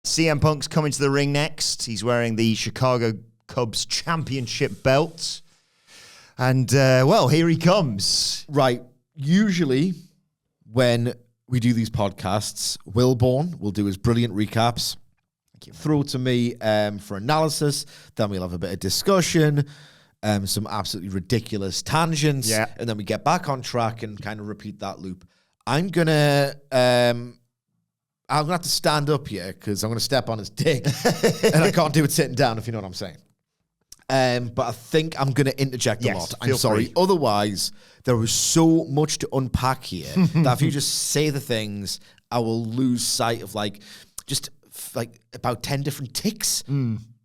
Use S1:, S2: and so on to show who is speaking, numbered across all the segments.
S1: CM Punk's coming to the ring next. He's wearing the Chicago Cubs championship belt. And, well, here he comes.
S2: Right. Usually, when we do these podcasts, Wilborn will do his brilliant recaps. Throw to me for analysis. Then we'll have a bit of discussion, some absolutely ridiculous tangents, and then we get back on track and kind of repeat that loop. I'm gonna have to stand up here because I'm gonna step on his dick, and I can't do it sitting down, if you know what I'm saying. But I think I'm gonna interject a lot. I'm sorry.
S1: Free.
S2: Otherwise, there is so much to unpack here that if you just say the things, I will lose sight of about 10 different ticks,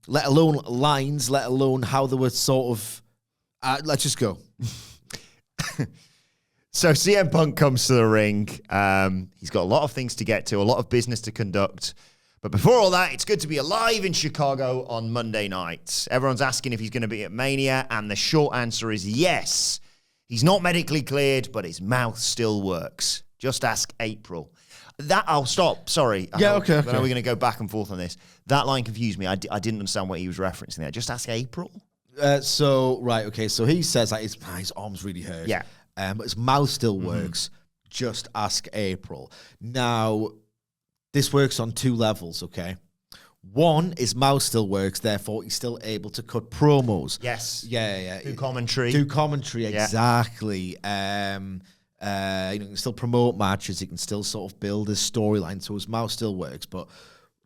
S2: let alone lines, let alone how they were sort of... let's just go.
S1: So CM Punk comes to the ring. He's got a lot of things to get to, a lot of business to conduct. But before all that, it's good to be alive in Chicago on Monday night. Everyone's asking if he's going to be at Mania, and the short answer is yes. He's not medically cleared, but his mouth still works. Just ask April. I'll stop. Sorry.
S2: Okay.
S1: I know we're going to go back and forth on this. That line confused me. I didn't understand what he was referencing there. Just ask April?
S2: So he says that his arms really hurt.
S1: Yeah.
S2: But his mouth still works. Just ask April. Now, this works on two levels, okay? One, his mouth still works, therefore he's still able to cut promos.
S1: Yes.
S2: Yeah.
S1: Do commentary,
S2: exactly. He can still promote matches. He can still sort of build his storyline, so his mouth still works. But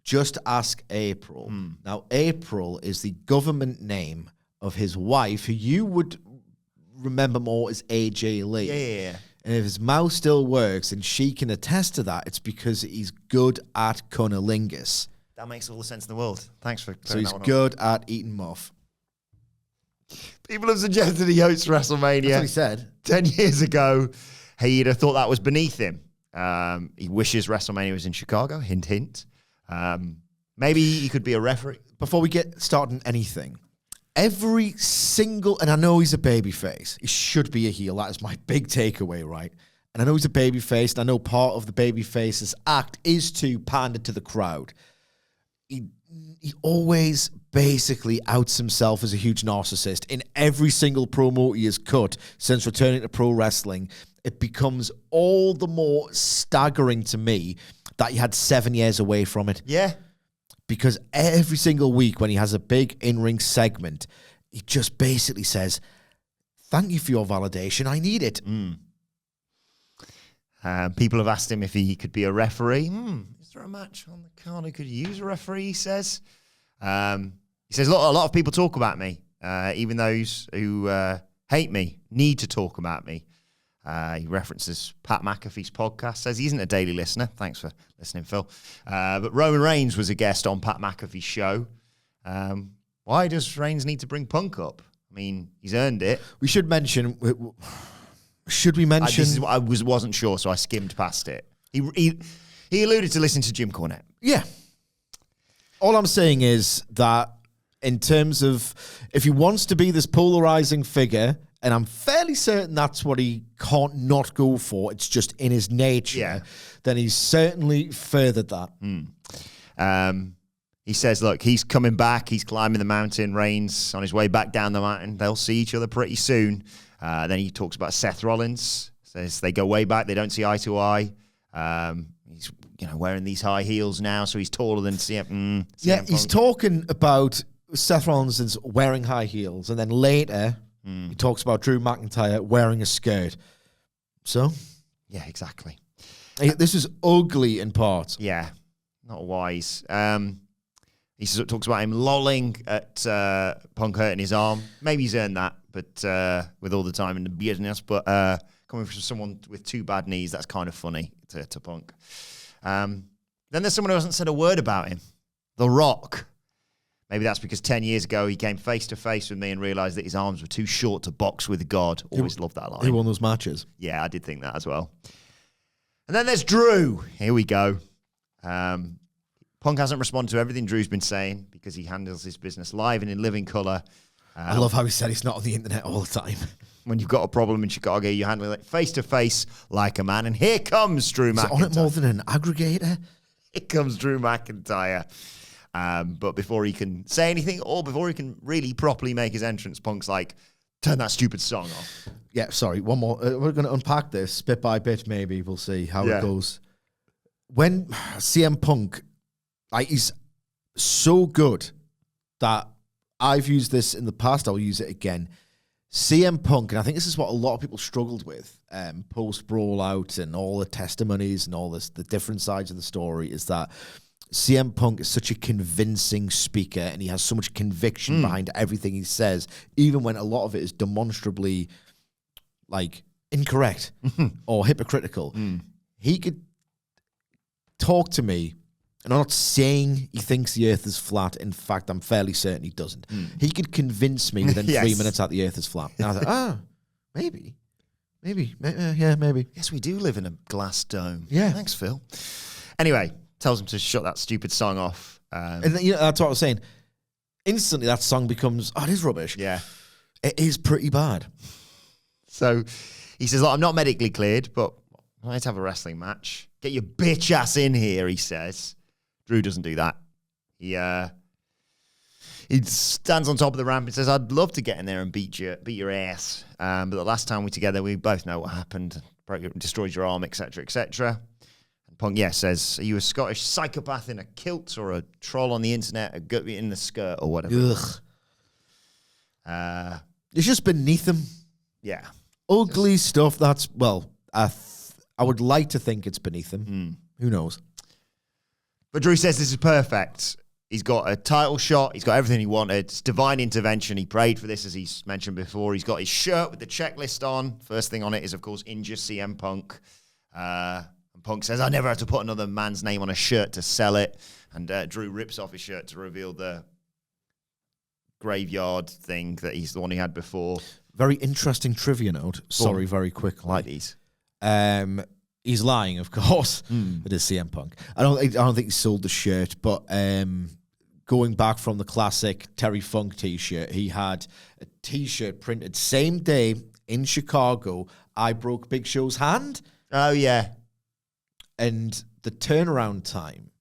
S2: just ask April. Now, April is the government name of his wife, who you would remember more as AJ Lee.
S1: Yeah.
S2: And if his mouth still works, and she can attest to that, it's because he's good at cunnilingus.
S1: That makes all the sense in the world. Thanks for
S2: So he's good at eating muff.
S1: People have suggested he hosts WrestleMania.
S2: That's what he said.
S1: 10 years ago, he'd have thought that was beneath him. He wishes WrestleMania was in Chicago. Hint, hint. Maybe he could be a referee.
S2: Before we get started on anything, every single, and I know he's a babyface. He should be a heel. That is my big takeaway, right? And I know he's a babyface, and I know part of the babyface's act is to pander to the crowd. He always basically outs himself as a huge narcissist. In every single promo he has cut since returning to pro wrestling, it becomes all the more staggering to me that he had 7 years away from it.
S1: Yeah.
S2: Because every single week when he has a big in-ring segment, he just basically says, "Thank you for your validation. I need it."
S1: People have asked him if he could be a referee. Is there a match on the card who could use a referee, he says? He says, a lot of people talk about me. Even those who hate me need to talk about me. He references Pat McAfee's podcast, says he isn't a daily listener. Thanks for listening, Phil. But Roman Reigns was a guest on Pat McAfee's show. Why does Reigns need to bring Punk up? I mean, he's earned it.
S2: We should mention... Should we mention...
S1: I wasn't sure, so I skimmed past it. He alluded to listening to Jim Cornette.
S2: Yeah. All I'm saying is that in terms of... If he wants to be this polarizing figure... And I'm fairly certain that's what he can't not go for. It's just in his nature.
S1: Yeah.
S2: Then he's certainly furthered that.
S1: He says, look, he's coming back. He's climbing the mountain. Reigns on his way back down the mountain. They'll see each other pretty soon. Then he talks about Seth Rollins. Says they go way back. They don't see eye to eye. He's wearing these high heels now, so he's taller than CM.
S2: Yeah,
S1: CM
S2: he's
S1: Punk.
S2: talking about Seth Rollins is wearing high heels, and then later... He talks about Drew McIntyre wearing a skirt. So?
S1: Yeah, exactly.
S2: This is ugly in parts.
S1: Yeah, not wise. He talks about him lolling at Punk hurting his arm. Maybe he's earned that, but with all the time in the business. But coming from someone with two bad knees, that's kind of funny to Punk. Then there's someone who hasn't said a word about him. The Rock. Maybe that's because 10 years ago he came face-to-face with me and realised that his arms were too short to box with God. Always loved that line.
S2: He won those matches.
S1: Yeah, I did think that as well. And then there's Drew. Here we go. Punk hasn't responded to everything Drew's been saying because he handles his business live and in living colour.
S2: I love how he said he's not on the internet all the time.
S1: When you've got a problem in Chicago, you handle it face-to-face like a man. And here comes Drew McIntyre.
S2: Is it on it more than an aggregator?
S1: Here comes Drew McIntyre. But before he can say anything or before he can really properly make his entrance, Punk's like, turn that stupid song off.
S2: Yeah, sorry, one more. We're going to unpack this bit by bit, maybe. We'll see how it goes. When CM Punk, like, he's so good that I've used this in the past, I'll use it again. CM Punk, and I think this is what a lot of people struggled with post-Brawl Out and all the testimonies and all this, the different sides of the story, is that CM Punk is such a convincing speaker and he has so much conviction behind everything he says, even when a lot of it is demonstrably, like, incorrect or hypocritical. He could talk to me, and I'm not saying he thinks the earth is flat. In fact, I'm fairly certain he doesn't. He could convince me within 3 minutes that the earth is flat. And I thought, maybe. Yeah, maybe.
S1: Yes, we do live in a glass dome.
S2: Yeah.
S1: Thanks, Phil. Anyway, tells him to shut that stupid song off.
S2: And then, you know, that's what I was saying. Instantly, that song becomes, it is rubbish.
S1: Yeah.
S2: It is pretty bad.
S1: So he says, look, I'm not medically cleared, but I'd like to have a wrestling match. Get your bitch ass in here, he says. Drew doesn't do that. He stands on top of the ramp and says, I'd love to get in there and beat your ass. But the last time we were together, we both know what happened. Destroyed your arm, etc., etc. And Punk, says, are you a Scottish psychopath in a kilt or a troll on the internet, a gut in the skirt or whatever?
S2: Ugh. It's just beneath him.
S1: Yeah.
S2: Ugly stuff. That's, well, I would like to think it's beneath him. Who knows?
S1: But Drew says this is perfect. He's got a title shot. He's got everything he wanted. It's divine intervention. He prayed for this, as he's mentioned before. He's got his shirt with the checklist on. First thing on it is, of course, injure CM Punk. And Punk says, I never have to put another man's name on a shirt to sell it. And Drew rips off his shirt to reveal the graveyard thing that he's the one he had before.
S2: Very interesting trivia note. Sorry, very quickly.
S1: Like these.
S2: He's lying, of course. It is CM Punk. I don't think he sold the shirt, but going back from the classic Terry Funk T-shirt, he had a T-shirt printed same day in Chicago. I broke Big Show's hand.
S1: Oh yeah,
S2: and the turnaround time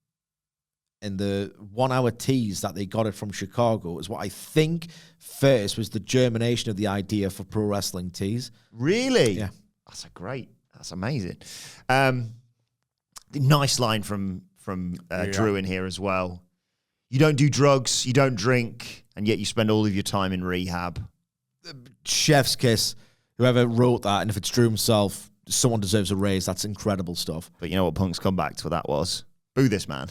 S2: and the 1 hour tease that they got it from Chicago is what I think first was the germination of the idea for pro wrestling tees.
S1: Really?
S2: Yeah,
S1: That's amazing. Nice line from Drew in here as well. You don't do drugs, you don't drink, and yet you spend all of your time in rehab.
S2: Chef's kiss. Whoever wrote that, and if it's Drew himself, someone deserves a raise. That's incredible stuff.
S1: But you know what Punk's comeback to that was? Boo this man.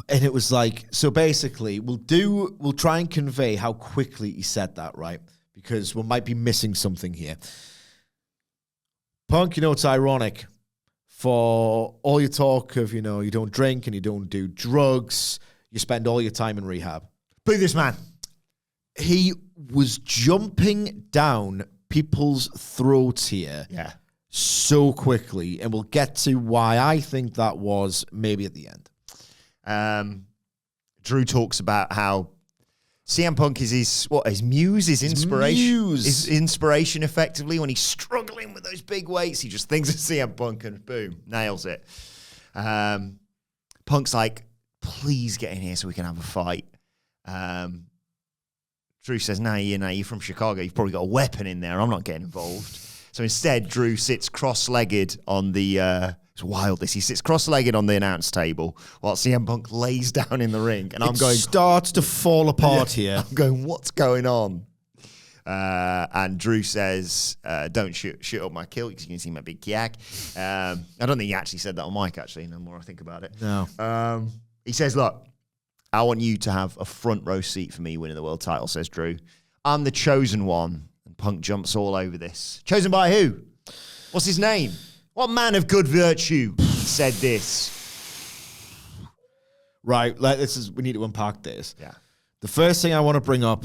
S2: And it was like, so basically, we'll try and convey how quickly he said that, right? Because we might be missing something here. Punk, it's ironic. For all your talk of, you don't drink and you don't do drugs, you spend all your time in rehab.
S1: Boo this man.
S2: He was jumping down people's throats here so quickly, and we'll get to why I think that was maybe at the end.
S1: Drew talks about how CM Punk is his muse, his inspiration. His inspiration, effectively, when he's struggling with those big weights, he just thinks of CM Punk and boom, nails it. Punk's like, please get in here so we can have a fight. Drew says, no, you're from Chicago. You've probably got a weapon in there. I'm not getting involved. So instead, Drew sits cross-legged on the... it's wild, this. He sits cross-legged on the announce table while CM Punk lays down in the ring. And I'm going...
S2: It starts to fall apart here.
S1: I'm going, what's going on? And Drew says, don't shoot up my kilt because you can see my big yak. I don't think he actually said that on mic, actually, no more I think about it.
S2: No.
S1: He says, look, I want you to have a front row seat for me winning the world title, says Drew. I'm the chosen one. And Punk jumps all over this. Chosen by who? What's his name? What man of good virtue said this?
S2: Right, we need to unpack this.
S1: Yeah.
S2: The first thing I want to bring up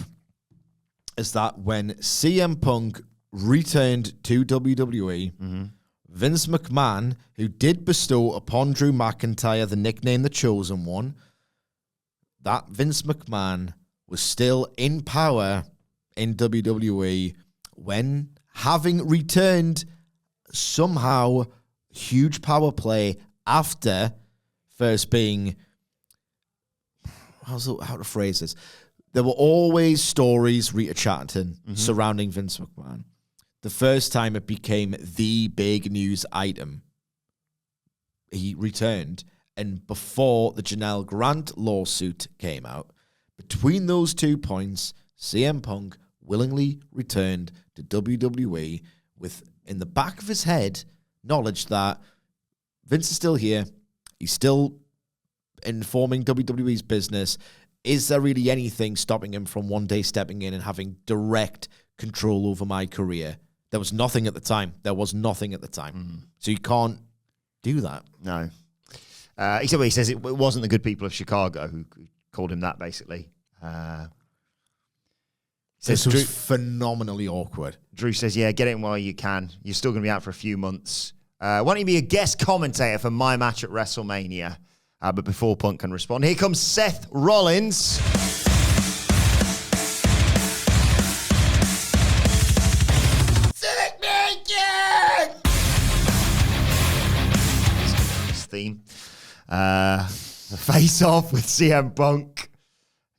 S2: is that when CM Punk returned to WWE, Vince McMahon, who did bestow upon Drew McIntyre the nickname The Chosen One, that Vince McMahon was still in power in WWE when, having returned somehow huge power play after First being, how to phrase this? There were always stories, Rita Chatterton, surrounding Vince McMahon. The first time it became the big news item, he returned. And before the Janelle Grant lawsuit came out, between those 2 points, CM Punk willingly returned to WWE with, in the back of his head, knowledge that Vince is still here. He's still informing WWE's business. Is there really anything stopping him from one day stepping in and having direct control over my career? There was nothing at the time. So you can't do that.
S1: No. He says it wasn't the good people of Chicago who called him that, basically.
S2: This was phenomenally awkward.
S1: Drew says, yeah, get it in while you can. You're still going to be out for a few months. Why don't you be a guest commentator for my match at WrestleMania? But before Punk can respond, here comes Seth Rollins. Civic Naked! His theme. The face-off with CM Punk.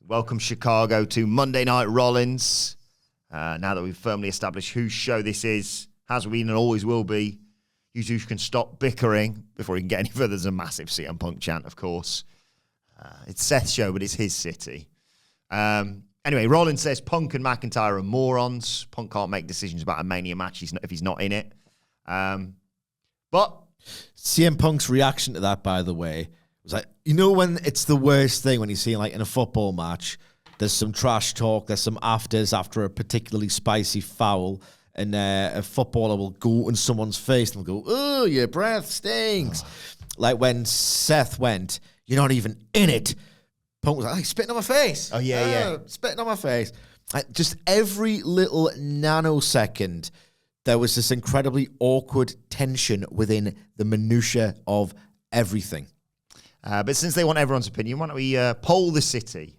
S1: Welcome Chicago to Monday Night Rollins. Now that we've firmly established whose show this is, has been and always will be, you two can stop bickering before he can get any further. There's a massive CM Punk chant, of course. It's Seth's show, but it's his city. Anyway, Rollins says Punk and McIntyre are morons. Punk can't make decisions about a Mania match if he's not in it. But
S2: CM Punk's reaction to that, by the way, was like, you know when it's the worst thing when you see, like, in a football match, there's some trash talk, there's some afters after a particularly spicy foul, and a footballer will go in someone's face and they'll go, oh, your breath stinks. Like when Seth went, you're not even in it. Punk was like, hey, spitting on my face.
S1: Oh, yeah.
S2: Spitting on my face. Like, just every little nanosecond, there was this incredibly awkward tension within the minutiae of everything.
S1: But since they want everyone's opinion, why don't we poll the city?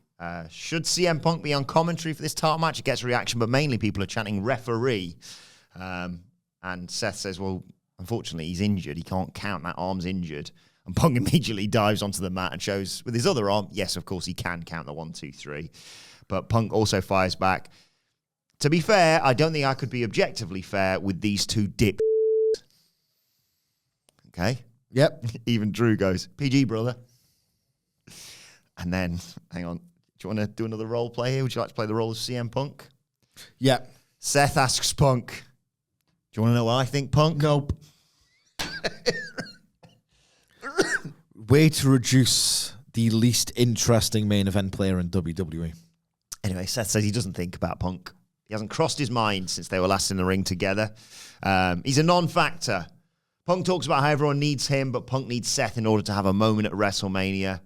S1: Should CM Punk be on commentary for this title match? It gets a reaction, but mainly people are chanting referee. And Seth says, well, unfortunately, he's injured. He can't count. That arm's injured. And Punk immediately dives onto the mat and shows with his other arm, yes, of course, he can count the 1, 2, 3. But Punk also fires back. To be fair, I don't think I could be objectively fair with these two dip. Okay?
S2: Yep.
S1: Even Drew goes, PG, brother. And then, hang on. Do you want to do another role play here? Would you like to play the role of CM Punk?
S2: Yeah.
S1: Seth asks Punk, do you want to know what I think, Punk?
S2: Nope. Way to reduce the least interesting main event player in WWE.
S1: Anyway, Seth says he doesn't think about Punk. He hasn't crossed his mind since they were last in the ring together. He's a non-factor. Punk talks about how everyone needs him, but Punk needs Seth in order to have a moment at WrestleMania.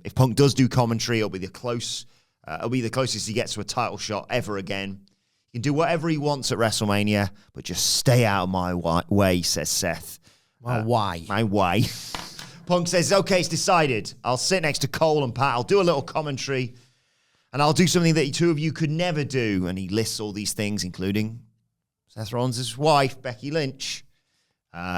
S1: If Punk does do commentary, it'll be the closest he gets to a title shot ever again. He can do whatever he wants at WrestleMania, but just stay out of my way, says Seth.
S2: My
S1: way. Punk says, okay, it's decided. I'll sit next to Cole and Pat. I'll do a little commentary, and I'll do something that the two of you could never do. And he lists all these things, including Seth Rollins' wife, Becky Lynch.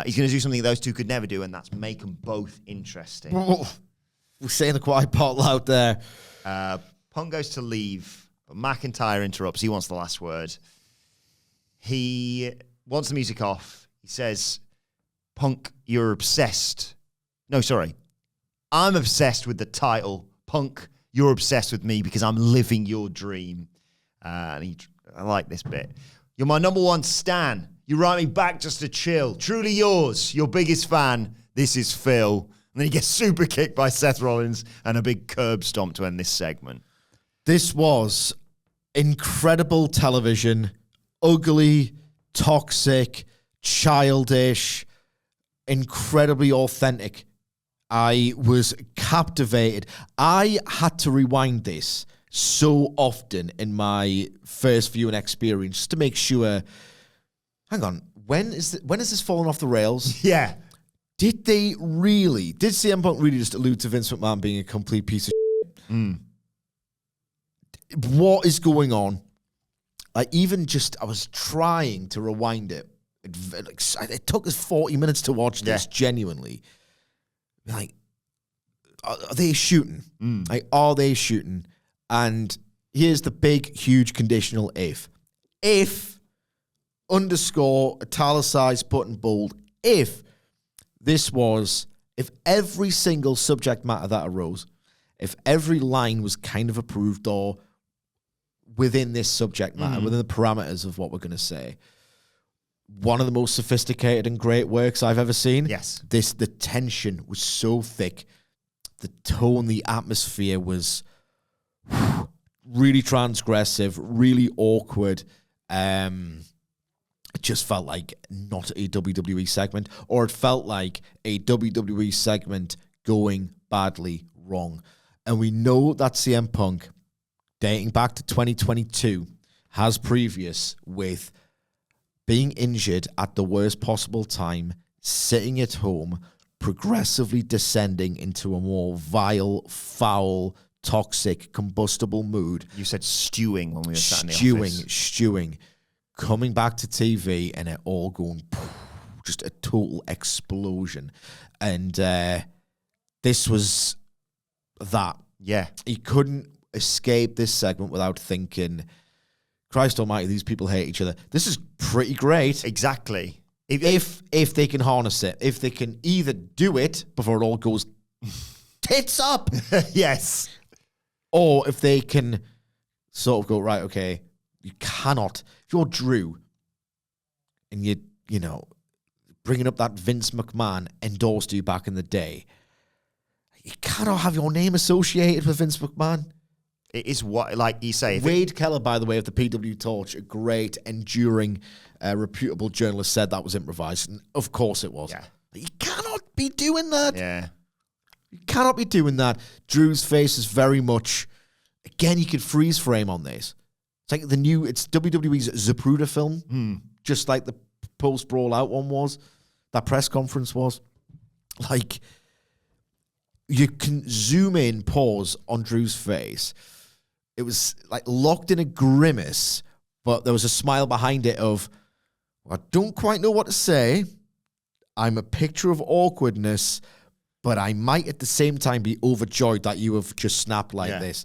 S1: He's going to do something those two could never do, and that's make them both interesting.
S2: We're saying the quiet part loud there.
S1: Punk goes to leave, but McIntyre interrupts. He wants the last word. He wants the music off. He says, Punk, you're obsessed. No, sorry. I'm obsessed with the title. Punk, you're obsessed with me because I'm living your dream. I like this bit. You're my number one stan. You write me back just to chill. Truly yours, your biggest fan. This is Phil. And then he gets super kicked by Seth Rollins and a big curb stomp to end this segment.
S2: This was incredible television. Ugly, toxic, childish, incredibly authentic. I was captivated. I had to rewind this so often in my first viewing experience just to make sure. Hang on, when is this falling off the rails?
S1: Yeah.
S2: Did CM Punk really just allude to Vince McMahon being a complete piece of shit? What is going on? I was trying to rewind it. It took us 40 minutes to watch this, genuinely. Like, are they shooting? Like, are they shooting? And here's the big, huge conditional if. If, underscore, italicized, button, bold, if every single subject matter that arose, if every line was kind of approved or within this subject matter, within the parameters of what we're going to say, one of the most sophisticated and great works I've ever seen.
S1: Yes.
S2: The tension was so thick. The tone, the atmosphere was really transgressive, really awkward. It just felt like not a WWE segment, or it felt like a WWE segment going badly wrong. And we know that CM Punk, dating back to 2022, has previous with being injured at the worst possible time, sitting at home, progressively descending into a more vile, foul, toxic, combustible mood.
S1: You said stewing when we were sat in the office.
S2: Stewing. Coming back to TV and it all going, just a total explosion. And this was that.
S1: Yeah.
S2: He couldn't escape this segment without thinking, Christ almighty, these people hate each other. This is pretty great.
S1: Exactly.
S2: If they can harness it, if they can either do it before it all goes tits up.
S1: Yes.
S2: Or if they can sort of go, right, okay, you cannot, if you're Drew and you know, bringing up that Vince McMahon endorsed you back in the day, you cannot have your name associated with Vince McMahon.
S1: It is what, like you say.
S2: Wade Keller, by the way, of the PW Torch, a great, enduring, reputable journalist, said that was improvised. And of course it was.
S1: Yeah.
S2: But you cannot be doing that.
S1: Yeah.
S2: You cannot be doing that. Drew's face is very much, again, you could freeze frame on this. It's like it's WWE's Zapruder film, just like the post-Brawl Out one was, that press conference was. Like, you can zoom in, pause on Drew's face. It was like locked in a grimace, but there was a smile behind it of, well, I don't quite know what to say. I'm a picture of awkwardness, but I might at the same time be overjoyed that you have just snapped like this.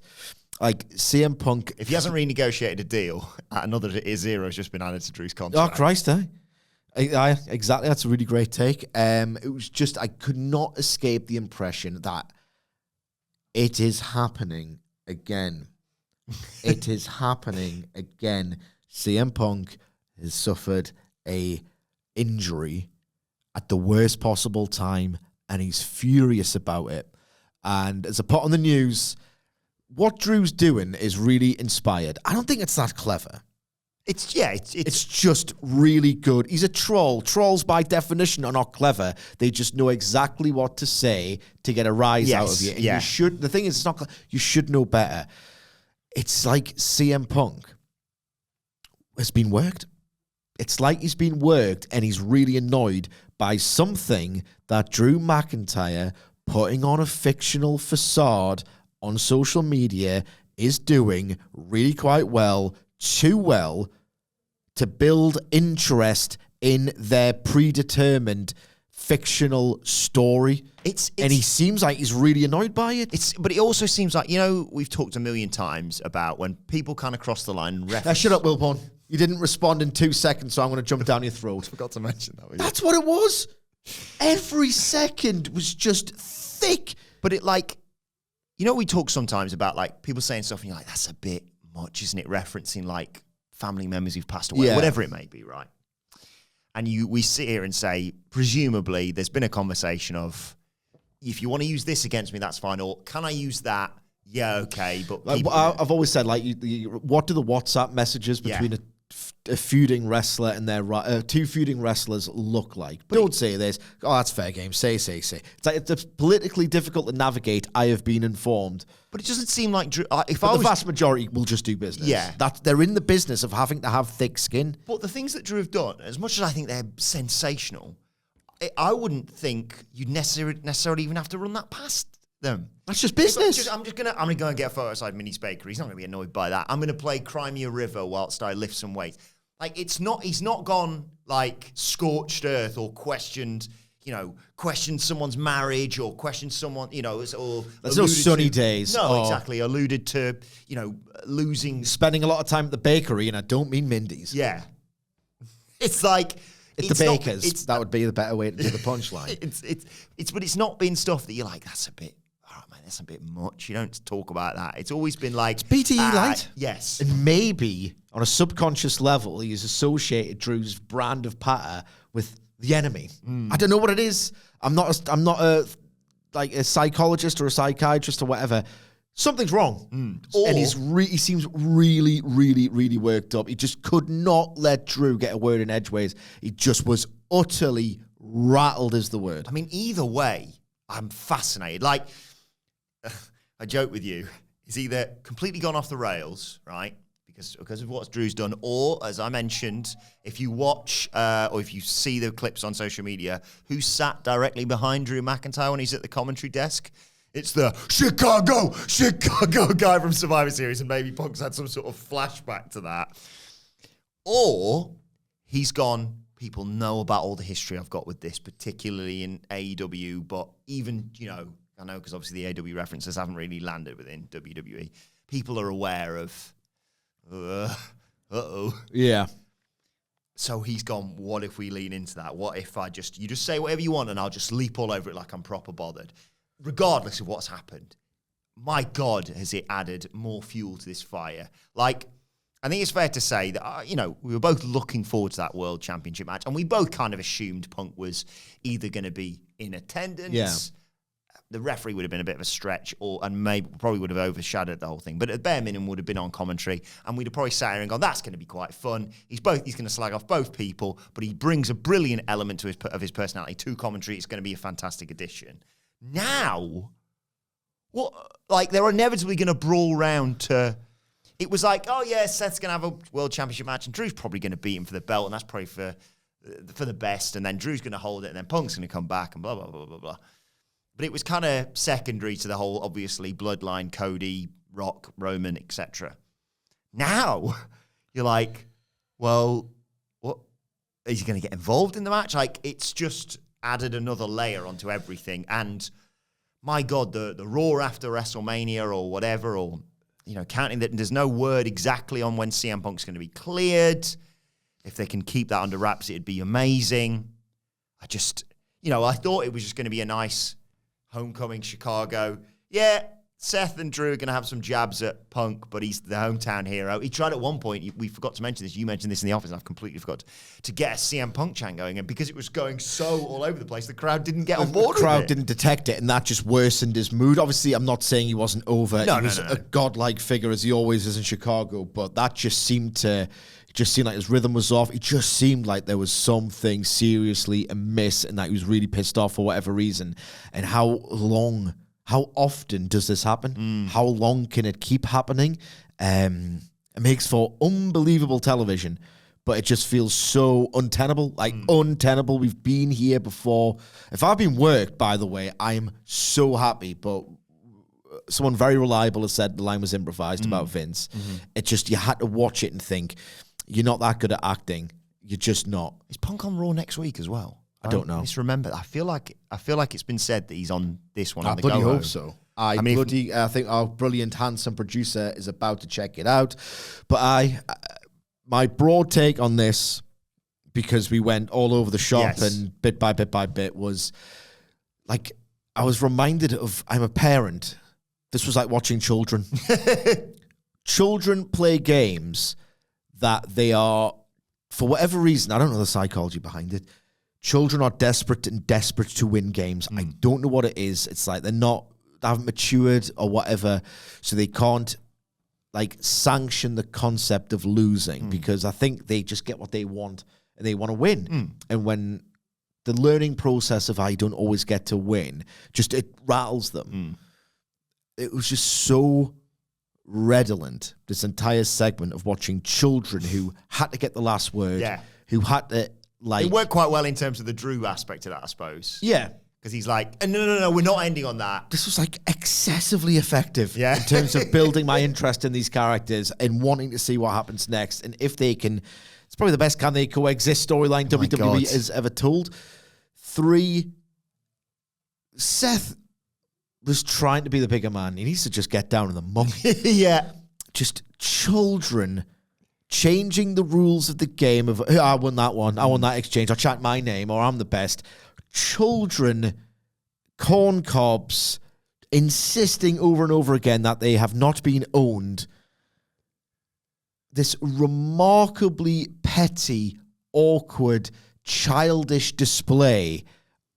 S2: Like CM Punk.
S1: If he hasn't renegotiated a deal, another zero has just been added to Drew's contract.
S2: Oh, Christ, exactly. That's a really great take. It was just, I could not escape the impression that it is happening again. It is happening again. CM Punk has suffered a injury at the worst possible time, and he's furious about it. And as a pot on the news, what Drew's doing is really inspired. I don't think it's that clever. It's just really good. He's a troll. Trolls, by definition, are not clever. They just know exactly what to say to get a rise out of you. And you should. The thing is, it's not. You should know better. It's like CM Punk has been worked. It's like he's been worked, and he's really annoyed by something that Drew McIntyre, putting on a fictional facade on social media, is doing really quite well, too well, to build interest in their predetermined fictional story. And he seems like he's really annoyed by it.
S1: But it also seems like, we've talked a million times about when people kind of cross the line and reference.
S2: Shut up, Wilborn. You didn't respond in 2 seconds, so I'm going to jump down your throat.
S1: I forgot to mention that.
S2: That's what it was. Every second was just thick.
S1: But it we talk sometimes about people saying stuff and you're like, that's a bit much, isn't it? Referencing family members who've passed away, whatever it may be, right? And we sit here and say, presumably, there's been a conversation of, if you want to use this against me, that's fine. Or can I use that? Yeah, okay. But
S2: I've always said, what do the WhatsApp messages between a feuding wrestler and their two feuding wrestlers look like? But don't say this. Oh, that's fair game. Say. It's it's politically difficult to navigate. I have been informed.
S1: But it doesn't seem like Drew.
S2: The vast majority will just do business.
S1: Yeah,
S2: they're in the business of having to have thick skin.
S1: But the things that Drew have done, as much as I think they're sensational, I wouldn't think you'd necessarily even have to run that past them.
S2: That's just business.
S1: I'm gonna go and get a photo outside Minnie's Bakery. He's not gonna be annoyed by that. I'm gonna play Crimea River whilst I lift some weights. He's not gone scorched earth or questioned. questioned someone's marriage or questioned someone, or
S2: there's no sunny days.
S1: No, exactly. Alluded to, losing.
S2: Spending a lot of time at the bakery, and I don't mean Mindy's.
S1: Yeah. It's like.
S2: It's the bakers. That would be the better way to do the punchline.
S1: But it's not been stuff that you're like, that's a bit, all right, man, that's a bit much. You don't talk about that. It's always been like.
S2: It's BTE light.
S1: Yes.
S2: And maybe on a subconscious level, he's associated Drew's brand of patter with the enemy. I don't know what it is. I'm not a psychologist or a psychiatrist or whatever. Something's wrong. And he seems really, really, really worked up. He just could not let Drew get a word in edgeways. He just was utterly rattled is the word.
S1: I mean, either way, I'm fascinated. Like, I joke with you. He's either completely gone off the rails, right? Because of what Drew's done, or, as I mentioned, if you watch or if you see the clips on social media, who sat directly behind Drew McIntyre when he's at the commentary desk? It's the Chicago guy from Survivor Series, and maybe Punk's had some sort of flashback to that. Or he's gone, people know about all the history I've got with this, particularly in AEW, but even, I know because obviously the AEW references haven't really landed within WWE. People are aware of
S2: yeah.
S1: So he's gone, what if we lean into that? What if you just say whatever you want and I'll just leap all over it like I'm proper bothered? Regardless of what's happened. My God, has it added more fuel to this fire. Like, I think it's fair to say that, we were both looking forward to that World Championship match, and we both kind of assumed Punk was either going to be in attendance.
S2: Yeah.
S1: The referee would have been a bit of a stretch, and maybe probably would have overshadowed the whole thing. But at bare minimum, would have been on commentary, and we'd have probably sat here and gone, "That's going to be quite fun." He's going to slag off both people, but he brings a brilliant element to his personality to commentary. It's going to be a fantastic addition. Now, what? Like they're inevitably going to brawl round to. It was like, oh yeah, Seth's going to have a World Championship match, and Drew's probably going to beat him for the belt, and that's probably for the best. And then Drew's going to hold it, and then Punk's going to come back, and blah blah blah blah blah. But it was kind of secondary to the whole, obviously, bloodline, Cody, Rock, Roman, etc. Now, you're like, well, what? Is he going to get involved in the match? Like, it's just added another layer onto everything. And, my God, the Raw after WrestleMania or whatever, or, counting that there's no word exactly on when CM Punk's going to be cleared. If they can keep that under wraps, it'd be amazing. I just, I thought it was just going to be a nice homecoming Chicago. Yeah, Seth and Drew are going to have some jabs at Punk, but he's the hometown hero. He tried at one point, we forgot to mention this, you mentioned this in the office, and I've completely forgot, to get a CM Punk chant going, and because it was going so all over the place, the crowd didn't get on board with it.
S2: The crowd didn't detect it, and that just worsened his mood. Obviously, I'm not saying he wasn't over. He was a godlike figure, as he always is in Chicago, but that just seemed like his rhythm was off. It just seemed like there was something seriously amiss and that he was really pissed off for whatever reason. And how often does this happen? How long can it keep happening? It makes for unbelievable television, but it just feels so untenable. Untenable. We've been here before. If I've been worked, by the way, I am so happy, but someone very reliable has said the line was improvised about Vince. It just, you had to watch it and think, you're not that good at acting. You're just not.
S1: Is Punk on Raw next week as well?
S2: I don't know.
S1: Misremember. I feel like it's been said that he's on this one.
S2: I bloody hope so. I think our brilliant, handsome producer is about to check it out. But my broad take on this, because we went all over the shop and bit by bit, was like, I was reminded of, I'm a parent. This was like watching children. Children play games that they are, for whatever reason, I don't know the psychology behind it, children are desperate to win games. I don't know what it is. It's like they haven't matured or whatever, so they can't sanction the concept of losing because I think they just get what they want and they want to win. And when the learning process of I don't always get to win, it rattles them. It was just so redolent, this entire segment of watching children who had to get the last word, who had to,
S1: it worked quite well in terms of the Drew aspect of that, I suppose.
S2: Yeah.
S1: Because he's like, no, we're not ending on that.
S2: This was excessively effective in terms of building my interest in these characters and wanting to see what happens next. And if they can, it's probably the best can they coexist storyline WWE has ever told. 3 Seth was trying to be the bigger man. He needs to just get down on the mum.
S1: Yeah.
S2: Just children changing the rules of the game of, I won that one, I won that exchange, I'll chant my name, or I'm the best. Children, corn cobs, insisting over and over again that they have not been owned. This remarkably petty, awkward, childish display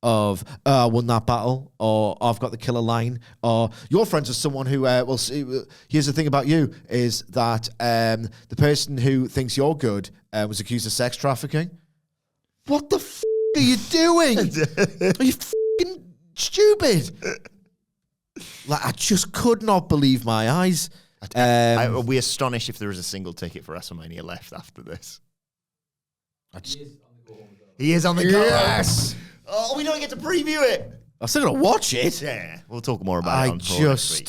S2: of, I won that battle, or I've got the killer line, or your friends are someone who, well, here's the thing about you, is that the person who thinks you're good was accused of sex trafficking. What the f*** are you doing? Are you f***ing stupid? Like, I just could not believe my eyes.
S1: Are we astonished if there is a single ticket for WrestleMania left after this? He is on the go.
S2: Yes!
S1: Oh, we don't get to preview it.
S2: I'm still going to watch it.
S1: Yeah, we'll talk more about it on Raw next week.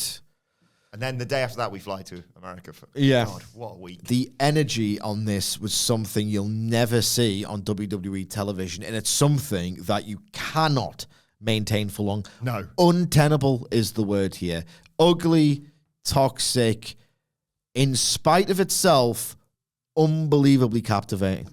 S1: And then the day after that, we fly to America. God, what a week.
S2: The energy on this was something you'll never see on WWE television, and it's something that you cannot maintain for long.
S1: No.
S2: Untenable is the word here. Ugly, toxic, in spite of itself, unbelievably captivating.